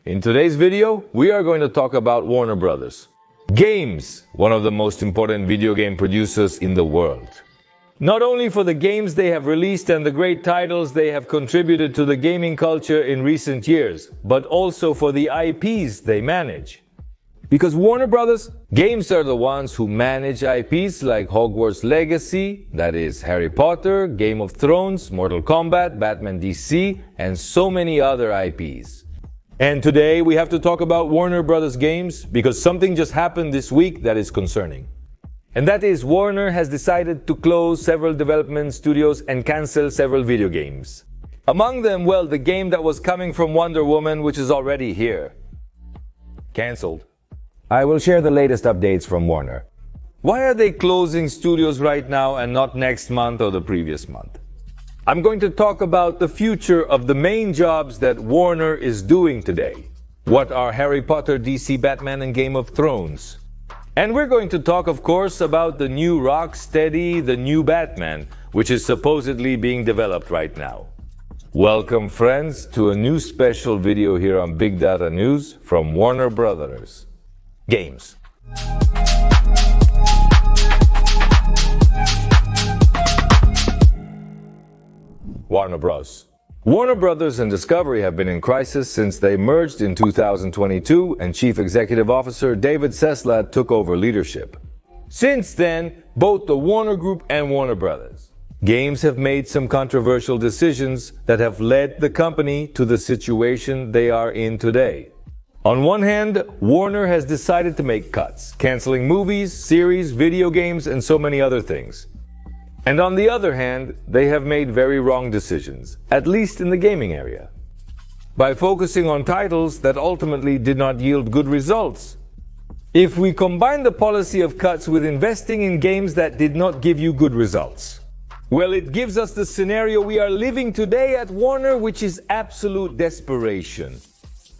In today's video, we are going to talk about Warner Brothers. Games, one of the most important video game producers in the world. Not only for the games they have released and the great titles they have contributed to the gaming culture in recent years, but also for the IPs they manage. Because Warner Brothers games are the ones who manage IPs like Hogwarts Legacy, that is Harry Potter, Game of Thrones, Mortal Kombat, Batman DC, and so many other IPs. And today we have to talk about Warner Brothers games because something just happened this week that is concerning. And that is Warner has decided to close several development studios and cancel several video games. Among them, well, the game that was coming from Wonder Woman, which is already here. Cancelled. I will share the latest updates from Warner. Why are they closing studios right now and not next month or the previous month? I'm going to talk about the future of the main jobs that Warner is doing today. What are Harry Potter, DC, Batman, and Game of Thrones? And we're going to talk, of course, about the new Rocksteady, the new Batman, which is supposedly being developed right now. Welcome, friends, to a new special video here on Big Data News from Warner Brothers. Games. Warner Bros. Warner Brothers and Discovery have been in crisis since they merged in 2022 and Chief Executive Officer David Zaslav took over leadership. Since then, both the Warner Group and Warner Brothers Games have made some controversial decisions that have led the company to the situation they are in today. On one hand, Warner has decided to make cuts, canceling movies, series, video games, and so many other things. And on the other hand, they have made very wrong decisions, at least in the gaming area, by focusing on titles that ultimately did not yield good results. If we combine the policy of cuts with investing in games that did not give you good results, well, it gives us the scenario we are living today at Warner, which is absolute desperation.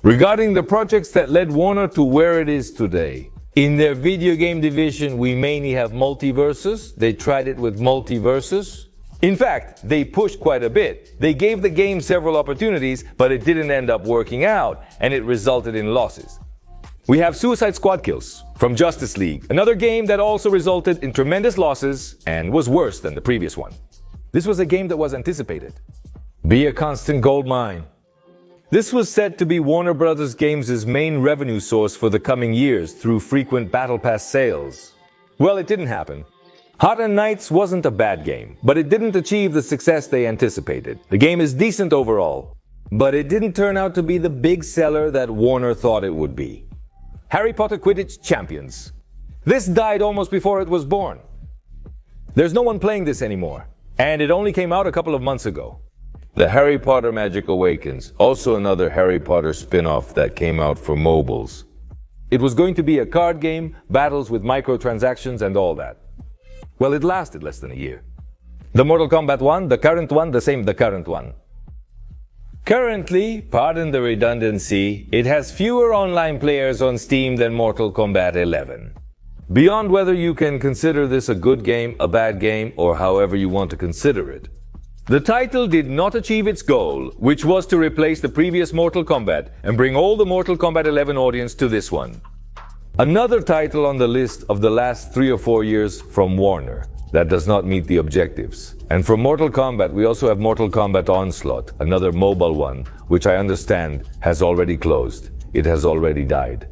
Regarding the projects that led Warner to where it is today, in their video game division, we mainly have multiverses. They tried it with multiverses. In fact, they pushed quite a bit. They gave the game several opportunities, but it didn't end up working out, and it resulted in losses. We have Suicide Squad kills from Justice League, another game that also resulted in tremendous losses and was worse than the previous one. This was a game that was anticipated. Be a constant gold mine. This was said to be Warner Brothers Games' main revenue source for the coming years through frequent Battle Pass sales. Well, it didn't happen. Hot and Knights wasn't a bad game, but it didn't achieve the success they anticipated. The game is decent overall, but it didn't turn out to be the big seller that Warner thought it would be. Harry Potter Quidditch Champions. This died almost before it was born. There's no one playing this anymore, and it only came out a couple of months ago. The Harry Potter Magic Awakens, also another Harry Potter spin-off that came out for mobiles. It was going to be a card game, battles with microtransactions and all that. Well, it lasted less than a year. The Mortal Kombat one, the current one, the current one. Currently, pardon the redundancy, it has fewer online players on Steam than Mortal Kombat 11. Beyond whether you can consider this a good game, a bad game, or however you want to consider it, the title did not achieve its goal, which was to replace the previous Mortal Kombat and bring all the Mortal Kombat 11 audience to this one. Another title on the list of the last 3 or 4 years from Warner that does not meet the objectives. And from Mortal Kombat, we also have Mortal Kombat Onslaught, another mobile one, which I understand has already closed. It has already died.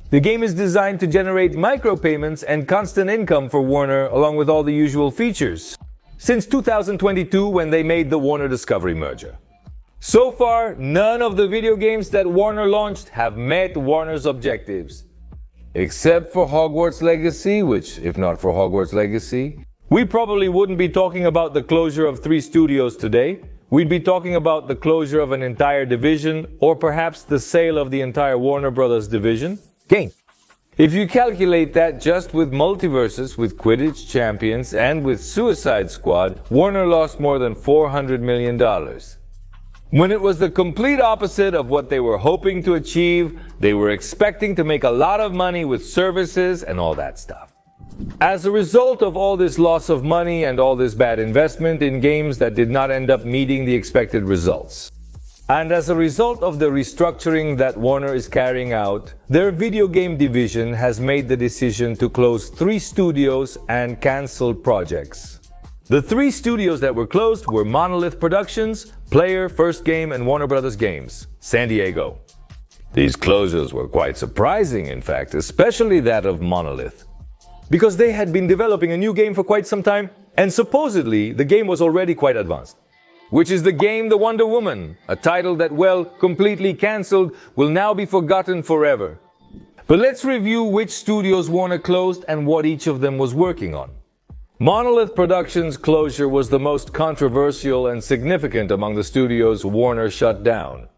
The game is designed to generate micropayments and constant income for Warner along with all the usual features. Since 2022 when they made the Warner Discovery merger. So far, none of the video games that Warner launched have met Warner's objectives. Except for Hogwarts Legacy, which, if not for Hogwarts Legacy, we probably wouldn't be talking about the closure of 3 studios today. We'd be talking about the closure of an entire division, or perhaps the sale of the entire Warner Brothers division. Game. If you calculate that just with multiverses, with Quidditch Champions, and with Suicide Squad, Warner lost more than $400 million. When it was the complete opposite of what they were hoping to achieve, they were expecting to make a lot of money with services and all that stuff. As a result of all this loss of money and all this bad investment in games that did not end up meeting the expected results, And as a result of the restructuring that Warner is carrying out, their video game division has made the decision to close 3 studios and cancel projects. The 3 studios that were closed were Monolith Productions, Player, First Game, and Warner Brothers Games, San Diego. These closures were quite surprising, in fact, especially that of Monolith, because they had been developing a new game for quite some time, and supposedly the game was already quite advanced. Which is the game The Wonder Woman, a title that, well, completely cancelled, will now be forgotten forever. But let's review which studios Warner closed and what each of them was working on. Monolith Productions' closure was the most controversial and significant among the studios Warner shut down.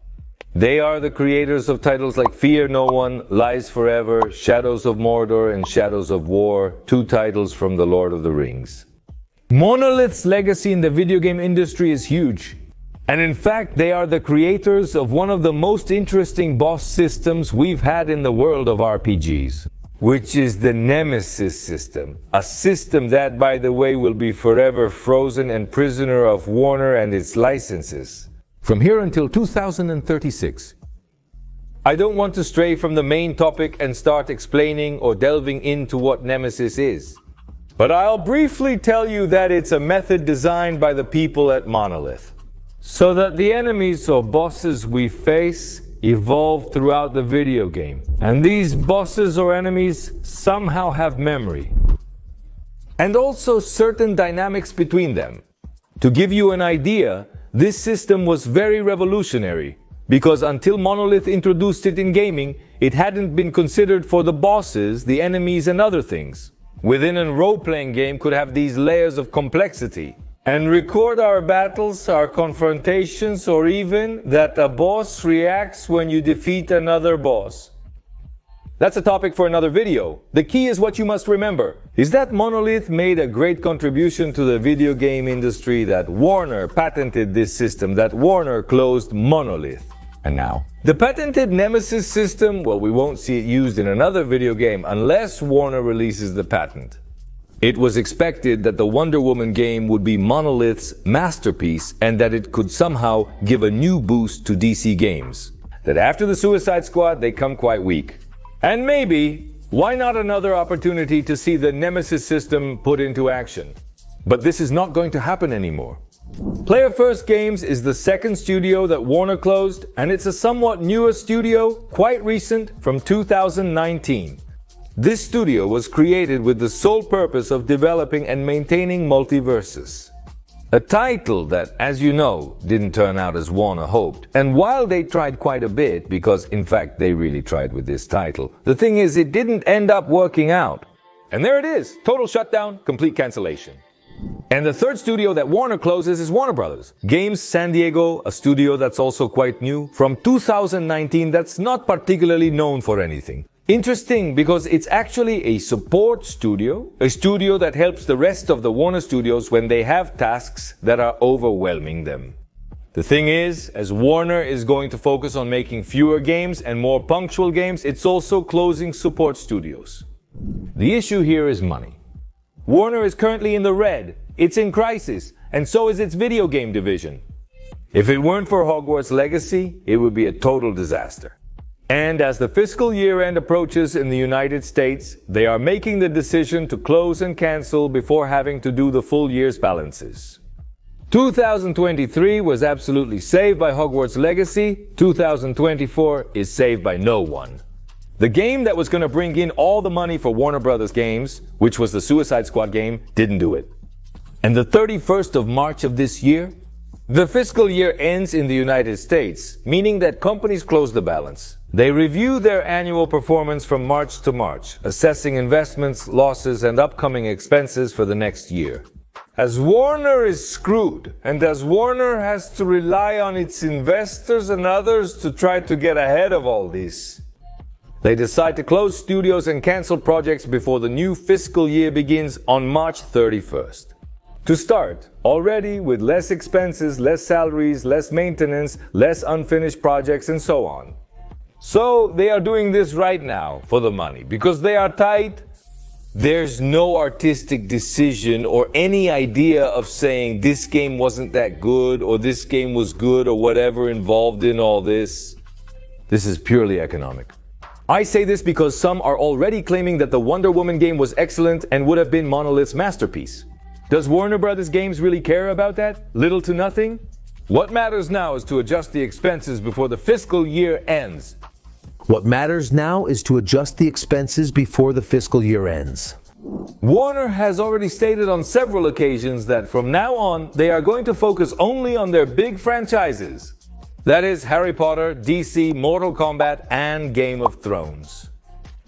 They are the creators of titles like Fear No One, Lies Forever, Shadows of Mordor, and Shadows of War, 2 titles from The Lord of the Rings. Monolith's legacy in the video game industry is huge. And in fact, they are the creators of one of the most interesting boss systems we've had in the world of RPGs, which is the Nemesis system. A system that, by the way, will be forever frozen and prisoner of Warner and its licenses, from here until 2036. I don't want to stray from the main topic and start explaining or delving into what Nemesis is. But I'll briefly tell you that it's a method designed by the people at Monolith, so that the enemies or bosses we face evolve throughout the video game. And these bosses or enemies somehow have memory, and also certain dynamics between them. To give you an idea, this system was very revolutionary, because until Monolith introduced it in gaming, it hadn't been considered for the bosses, the enemies, and other things. Within a role-playing game could have these layers of complexity and record our battles, our confrontations, or even that a boss reacts when you defeat another boss. That's a topic for another video. The key is what you must remember is that Monolith made a great contribution to the video game industry, that Warner patented this system, that Warner closed Monolith. And now, the patented Nemesis system, well, we won't see it used in another video game unless Warner releases the patent. It was expected that the Wonder Woman game would be Monolith's masterpiece and that it could somehow give a new boost to DC games. That after the Suicide Squad, they come quite weak. And maybe, why not another opportunity to see the Nemesis system put into action? But this is not going to happen anymore. Player First Games is the second studio that Warner closed, and it's a somewhat newer studio, quite recent, from 2019. This studio was created with the sole purpose of developing and maintaining Multiverses. A title that, as you know, didn't turn out as Warner hoped. And while they tried quite a bit, because in fact they really tried with this title, the thing is it didn't end up working out. And there it is, total shutdown, complete cancellation. And the third studio that Warner closes is Warner Brothers Games San Diego, a studio that's also quite new, from 2019, that's not particularly known for anything. Interesting, because it's actually a support studio, a studio that helps the rest of the Warner studios when they have tasks that are overwhelming them. The thing is, as Warner is going to focus on making fewer games and more punctual games, it's also closing support studios. The issue here is money. Warner is currently in the red, it's in crisis, and so is its video game division. If it weren't for Hogwarts Legacy, it would be a total disaster. And as the fiscal year end approaches in the United States, they are making the decision to close and cancel before having to do the full year's balances. 2023 was absolutely saved by Hogwarts Legacy, 2024 is saved by no one. The game that was going to bring in all the money for Warner Brothers Games, which was the Suicide Squad game, didn't do it. And the 31st of March of this year, the fiscal year ends in the United States, meaning that companies close the balance. They review their annual performance from March to March, assessing investments, losses, and upcoming expenses for the next year. As Warner is screwed, and as Warner has to rely on its investors and others to try to get ahead of all this, they decide to close studios and cancel projects before the new fiscal year begins on March 31st. To start, already with less expenses, less salaries, less maintenance, less unfinished projects, and so on. So they are doing this right now for the money, because they are tight There's no artistic decision or any idea of saying this game wasn't that good or this game was good or whatever involved in all this. This is purely economic. I say this because some are already claiming that the Wonder Woman game was excellent and would have been Monolith's masterpiece. Does Warner Brothers Games really care about that? Little to nothing? What matters now is to adjust the expenses before the fiscal year ends. What matters now is to adjust the expenses before the fiscal year ends. Warner has already stated on several occasions that from now on, they are going to focus only on their big franchises. That is Harry Potter, DC, Mortal Kombat, and Game of Thrones.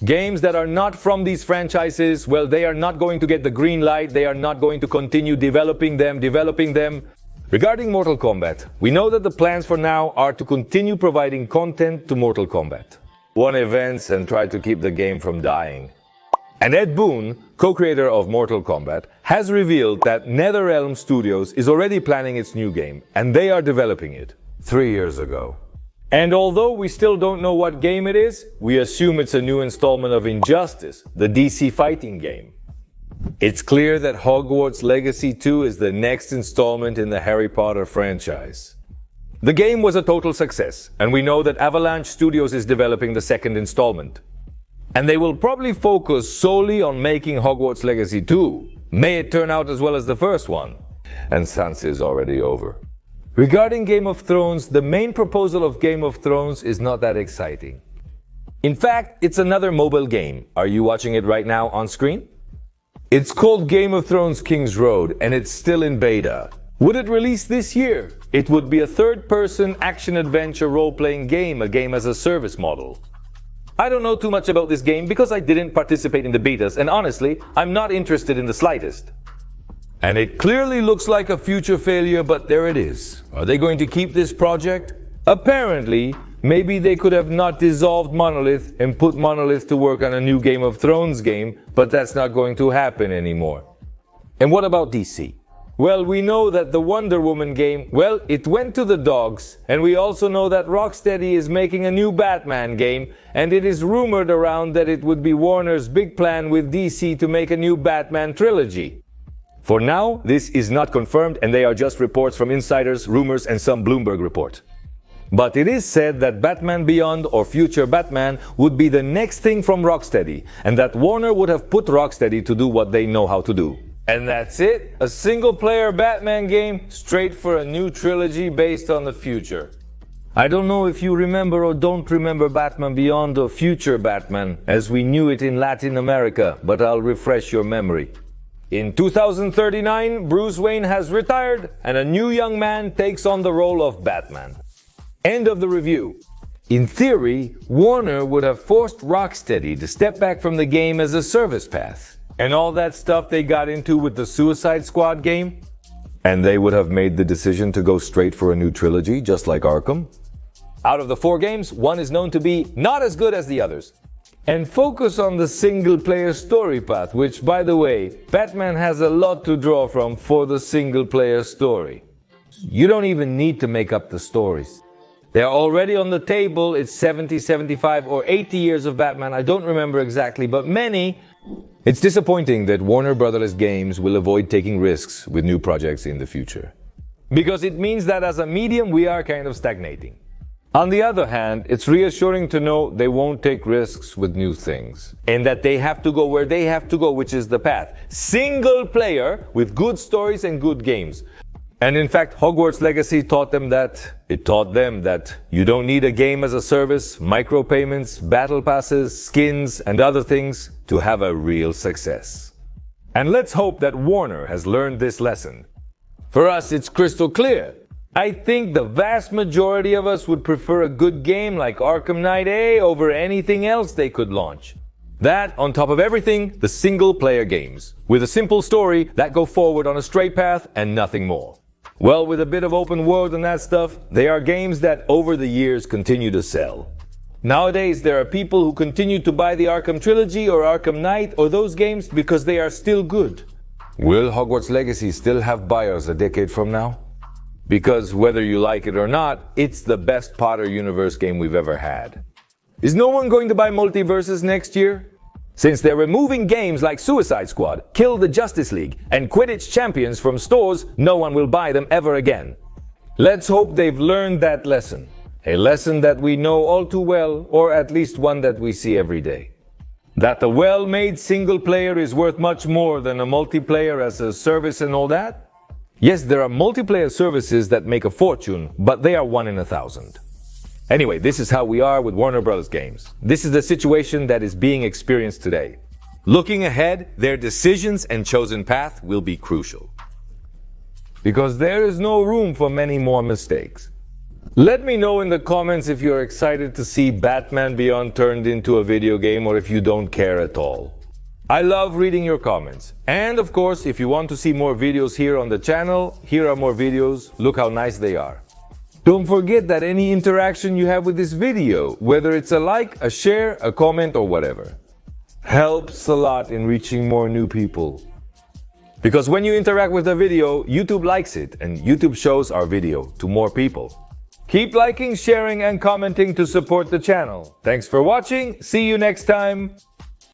Games that are not from these franchises, well, they are not going to get the green light. They are not going to continue developing them. Regarding Mortal Kombat, we know that the plans for now are to continue providing content to Mortal Kombat, won events, and try to keep the game from dying. And Ed Boon, co-creator of Mortal Kombat, has revealed that NetherRealm Studios is already planning its new game, and they are developing it 3 years ago. And although we still don't know what game it is, we assume it's a new installment of Injustice, the DC fighting game. It's clear that Hogwarts Legacy 2 is the next installment in the Harry Potter franchise. The game was a total success, and we know that Avalanche Studios is developing the second installment. And they will probably focus solely on making Hogwarts Legacy 2. May it turn out as well as the first one. And Sans is already over. Regarding Game of Thrones, the main proposal of Game of Thrones is not that exciting. In fact, it's another mobile game. Are you watching it right now on screen? It's called Game of Thrones King's Road, and it's still in beta. Would it release this year? It would be a third-person action-adventure role-playing game, a game-as-a-service model. I don't know too much about this game because I didn't participate in the betas, and honestly, I'm not interested in the slightest. And it clearly looks like a future failure, but there it is. Are they going to keep this project? Apparently, maybe they could have not dissolved Monolith and put Monolith to work on a new Game of Thrones game, but that's not going to happen anymore. And what about DC? Well, we know that the Wonder Woman game, well, it went to the dogs, and we also know that Rocksteady is making a new Batman game, and it is rumored around that it would be Warner's big plan with DC to make a new Batman trilogy. For now, this is not confirmed, and they are just reports from insiders, rumors, and some Bloomberg report. But it is said that Batman Beyond or Future Batman would be the next thing from Rocksteady, and that Warner would have put Rocksteady to do what they know how to do. And that's it, a single-player Batman game straight for a new trilogy based on the future. I don't know if you remember or don't remember Batman Beyond or Future Batman, as we knew it in Latin America, but I'll refresh your memory. In 2039, Bruce Wayne has retired, and a new young man takes on the role of Batman. End of the review. In theory, Warner would have forced Rocksteady to step back from the game as a service path, and all that stuff they got into with the Suicide Squad game, and they would have made the decision to go straight for a new trilogy, just like Arkham. Out of the 4 games, one is known to be not as good as the others. And focus on the single-player story path, which, by the way, Batman has a lot to draw from for the single-player story. You don't even need to make up the stories. They're already on the table. It's 70, 75, or 80 years of Batman. I don't remember exactly, but many. It's disappointing that Warner Brothers Games will avoid taking risks with new projects in the future. Because it means that as a medium, we are kind of stagnating. On the other hand, it's reassuring to know they won't take risks with new things, and that they have to go where they have to go, which is the path. Single player with good stories and good games. And in fact, Hogwarts Legacy taught them that you don't need a game as a service, micropayments, battle passes, skins, and other things to have a real success. And let's hope that Warner has learned this lesson. For us, it's crystal clear. I think the vast majority of us would prefer a good game like Arkham Knight A over anything else they could launch. That, on top of everything, the single-player games, with a simple story that go forward on a straight path and nothing more. Well, with a bit of open world and that stuff, they are games that over the years continue to sell. Nowadays, there are people who continue to buy the Arkham Trilogy or Arkham Knight or those games because they are still good. Will Hogwarts Legacy still have buyers a decade from now? Because whether you like it or not, it's the best Potter universe game we've ever had. Is no one going to buy Multiverses next year? Since they're removing games like Suicide Squad, Kill the Justice League, and Quidditch Champions from stores, no one will buy them ever again. Let's hope they've learned that lesson. A lesson that we know all too well, or at least one that we see every day. That the well-made single player is worth much more than a multiplayer as a service and all that? Yes, there are multiplayer services that make a fortune, but they are 1 in 1,000. Anyway, this is how we are with Warner Bros. Games. This is the situation that is being experienced today. Looking ahead, their decisions and chosen path will be crucial. Because there is no room for many more mistakes. Let me know in the comments if you're excited to see Batman Beyond turned into a video game or if you don't care at all. I love reading your comments. And of course, if you want to see more videos here on the channel, here are more videos. Look how nice they are. Don't forget that any interaction you have with this video, whether it's a like, a share, a comment, or whatever, helps a lot in reaching more new people. Because when you interact with a video, YouTube likes it, and YouTube shows our video to more people. Keep liking, sharing, and commenting to support the channel. Thanks for watching. See you next time.